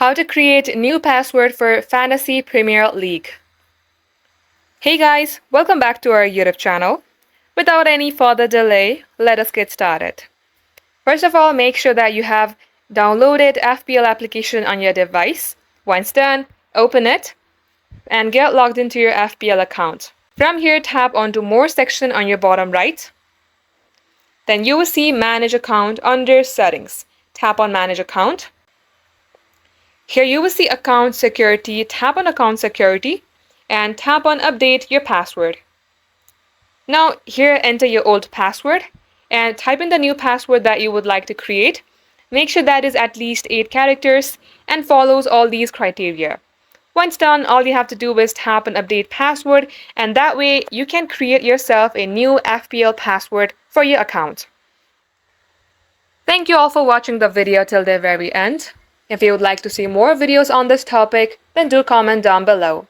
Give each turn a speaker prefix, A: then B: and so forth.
A: How to create new password for Fantasy Premier League. Hey guys, welcome back to our YouTube channel. Without any further delay, let us get started. First of all, make sure that you have downloaded FPL application on your device. Once done, open it and get logged into your FPL account. From here, tap onto More section on your bottom right. Then you will see Manage Account under Settings. Tap on Manage Account. Here you will see Account Security. Tap on Account Security and tap on Update your password. Now here enter your old password and type in the new password that you would like to create. Make sure that is at least 8 characters and follows all these criteria. Once done, all you have to do is tap on Update Password, and that way you can create yourself a new FPL password for your account. Thank you all for watching the video till the very end. If you would like to see more videos on this topic, then do comment down below.